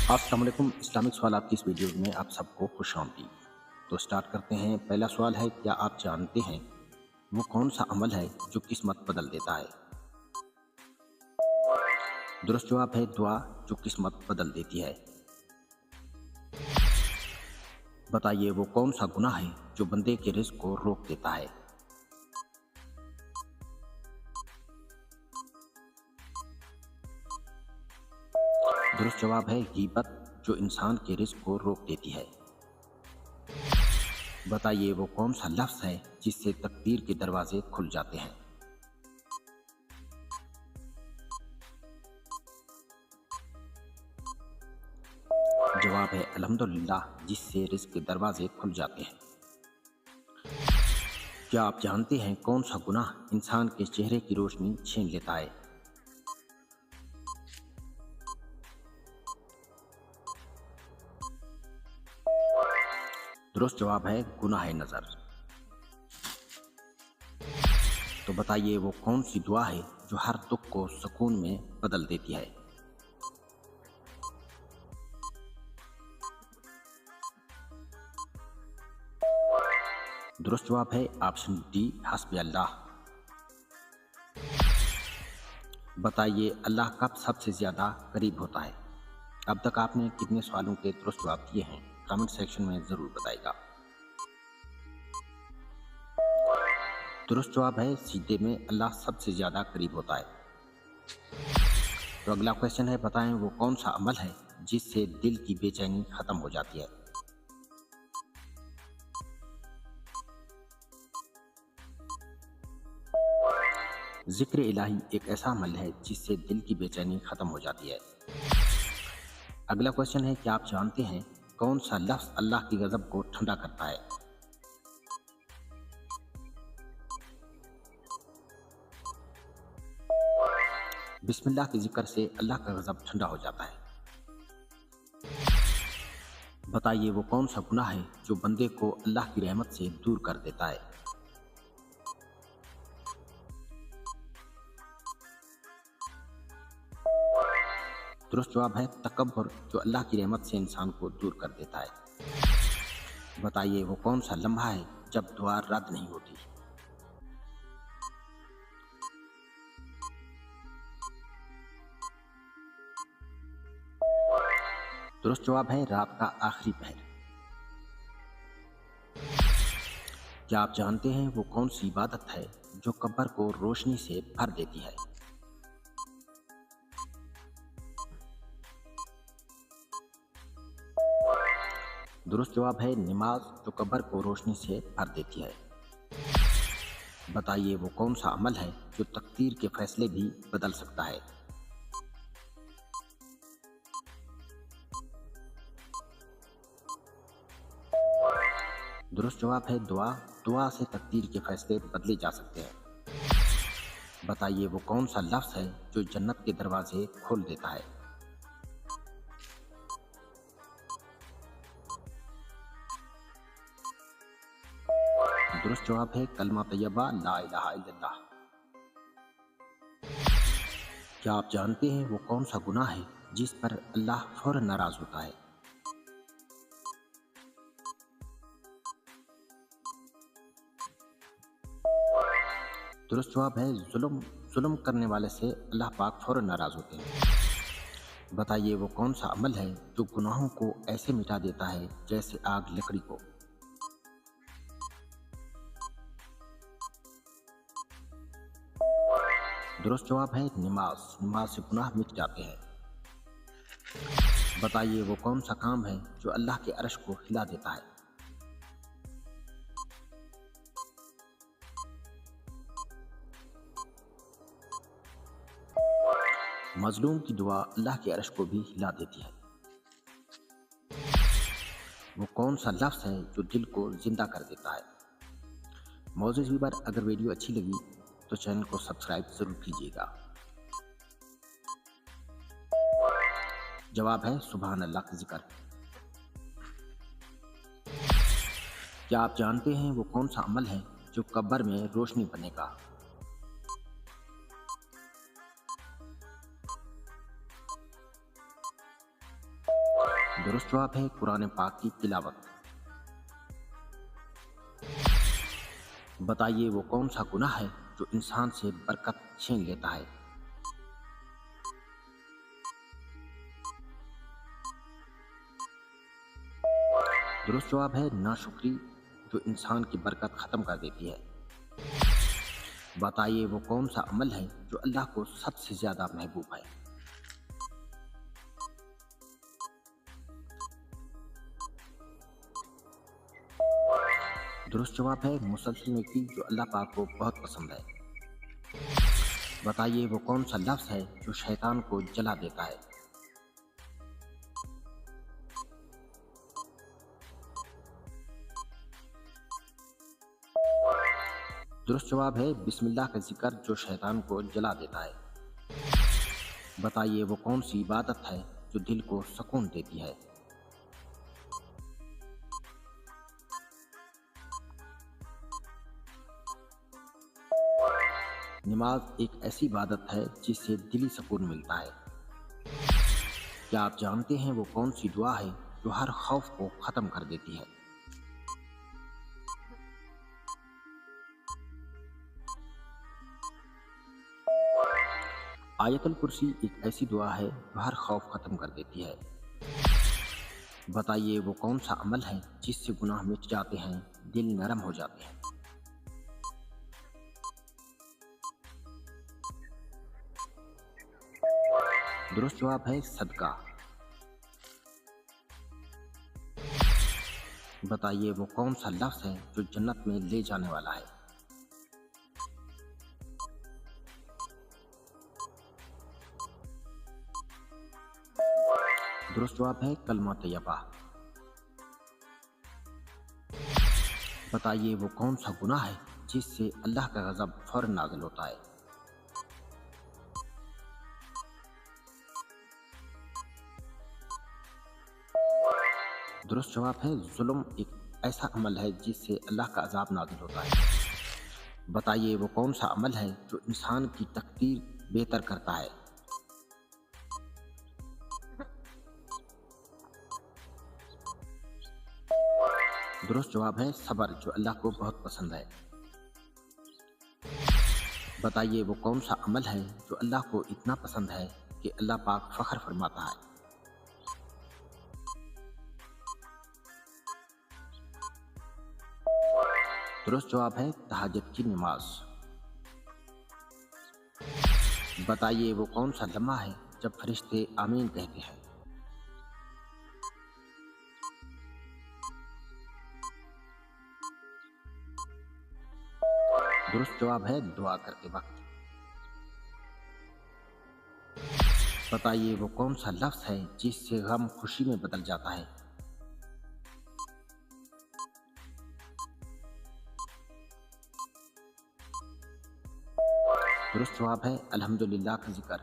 अस्सलाम वालेकुम। इस्लामिक सवालात की इस वीडियो में आप सबको खुश आमदीद। तो स्टार्ट करते हैं। पहला सवाल है, क्या आप जानते हैं वो कौन सा अमल है जो किस्मत बदल देता है? दुरुस्त जवाब है दुआ, जो किस्मत बदल देती है। बताइए वो कौन सा गुनाह है जो बंदे के रिज़्क को रोक देता है? दुरुस्त जवाब है गीबत, जो इंसान के रिज़्क को रोक देती है। बताइए वो कौन सा लफ्ज़ है जिससे तकदीर के दरवाजे खुल जाते हैं? जवाब है अल्हम्दुलिल्लाह, जिससे रिज़्क के दरवाजे खुल जाते हैं। क्या आप जानते हैं कौन सा गुनाह इंसान के चेहरे की रोशनी छीन लेता है? दुरुस्त जवाब है गुनाह नज़र। तो बताइए वो कौन सी दुआ है जो हर दुख को सुकून में बदल देती है? दुरुस्त जवाब है ऑप्शन डी, हस्बी अल्लाह। बताइए अल्लाह कब सबसे ज़्यादा करीब होता है? अब तक आपने कितने सवालों के दुरुस्त जवाब दिए हैं, कमेंट सेक्शन में ज़रूर बताइएगा। दुरुस्त जवाब है सीधे में अल्लाह सबसे ज़्यादा करीब होता है। तो अगला क्वेश्चन है, बताएं वो कौन सा अमल है जिससे दिल की बेचैनी ख़त्म हो जाती है? जिक्र इलाही एक ऐसा अमल है जिससे दिल की बेचैनी ख़त्म हो जाती है। अगला क्वेश्चन है, क्या आप जानते हैं कौन सा लफ्ज़ अल्लाह की गज़ब को ठंडा करता है? बिस्मिल्लाह के जिक्र से अल्लाह का गज़ब ठंडा हो जाता है। बताइए वो कौन सा गुनाह है जो बंदे को अल्लाह की रहमत से दूर कर देता है? दुरुस्त जवाब है तकब्बुर, जो अल्लाह की रहमत से इंसान को दूर कर देता है। बताइए वो कौन सा लम्हा है जब दुआ रद्द नहीं होती? दुरुस्त जवाब है रात का आखिरी पहर। क्या आप जानते हैं वो कौन सी इबादत है जो कब्र को रोशनी से भर देती है? दुरुस्त जवाब है नमाज, जो कब्र को रोशनी से भर देती है। बताइए वो कौन सा अमल है जो तकदीर के फैसले भी बदल सकता है? दुरुस्त जवाब है दुआ, दुआ से तकदीर के फैसले बदले जा सकते हैं। बताइए वो कौन सा लफ्ज़ है जो जन्नत के दरवाजे खोल देता है? दुरुस्त जवाब है कलमा तैयबा, ला इलाहा इल्लल्लाह। क्या आप जानते हैं वो कौन सा गुनाह है जिस पर अल्लाह फौरन नाराज होता है? दुरुस्त जवाब है जुल्म, जुल्म करने वाले से अल्लाह पाक फौरन नाराज होते हैं। बताइए वो कौन सा अमल है जो गुनाहों को ऐसे मिटा देता है जैसे आग लकड़ी को? दुरुस्त जवाब है नमाज, नमाज से गुनाह मिट जाते हैं। बताइए वो कौन सा काम है जो अल्लाह के अर्श को हिला देता है? मजलूम की दुआ अल्लाह के अर्श को भी हिला देती है। वो कौन सा लफ्ज़ है जो दिल को जिंदा कर देता है? मौजूद व्यूअर, अगर वीडियो अच्छी लगी तो चैनल को सब्सक्राइब ज़रूर कीजिएगा। जवाब है सुभान अल्लाह का जिक्र। क्या आप जानते हैं वो कौन सा अमल है जो कब्र में रोशनी बनेगा? दुरुस्त जवाब है कुरान पाक की तिलावत। बताइए वो कौन सा गुनाह है जो इंसान से बरकत छीन लेता है। दुरुस्त जवाब है नाशुक्री, जो इंसान की बरकत खत्म कर देती है। बताइए वो कौन सा अमल है जो अल्लाह को सबसे ज्यादा महबूब है। दुरुस्त जवाब है मुसलसल नेकी, जो अल्लाह पाक को बहुत पसंद है। बताइए वो कौन सा लफ्ज है जो शैतान को जला देता है। दुरुस्त जवाब है बिस्मिल्लाह का जिक्र, जो शैतान को जला देता है। बताइए वो कौन सी इबादत है जो दिल को सुकून देती है। नमाज एक ऐसी इबादत है जिससे दिली सुकून मिलता है। क्या आप जानते हैं वो कौन सी दुआ है जो हर खौफ को खत्म कर देती है। आयतुल कुर्सी एक ऐसी दुआ है जो हर खौफ खत्म कर देती है। बताइए वो कौन सा अमल है जिससे गुनाह मिट जाते हैं, दिल नरम हो जाते हैं। दुरुस्त जवाब है सदका। बताइए वो कौन सा लफ्ज है जो जन्नत में ले जाने वाला है। दुरुस्त जवाब है कलमा तैयबा। बताइए वो कौन सा गुनाह है जिससे अल्लाह का गजब फौरन नाज़िल होता है। दुरुस्त जवाब है जुल्म एक ऐसा अमल है जिससे अल्लाह का अजाब नाज़िल होता है। बताइए वो कौन सा अमल है जो इंसान की तकदीर बेहतर करता है। दुरुस्त जवाब है सब्र, जो अल्लाह को बहुत पसंद है। बताइए वो कौन सा अमल है जो अल्लाह को इतना पसंद है कि अल्लाह पाक फख्र फरमाता है। दुरुस्त जवाब है तहज्जुद की नमाज। बताइए वो कौन सा लम्हा है जब फरिश्ते आमीन कहते हैं। दुरुस्त जवाब है दुआ करते वक्त। बताइए वो कौन सा लफ्ज है जिससे गम खुशी में बदल जाता है। दुरुस्त जवाब है अल्हम्दुलिल्लाह का जिक्र।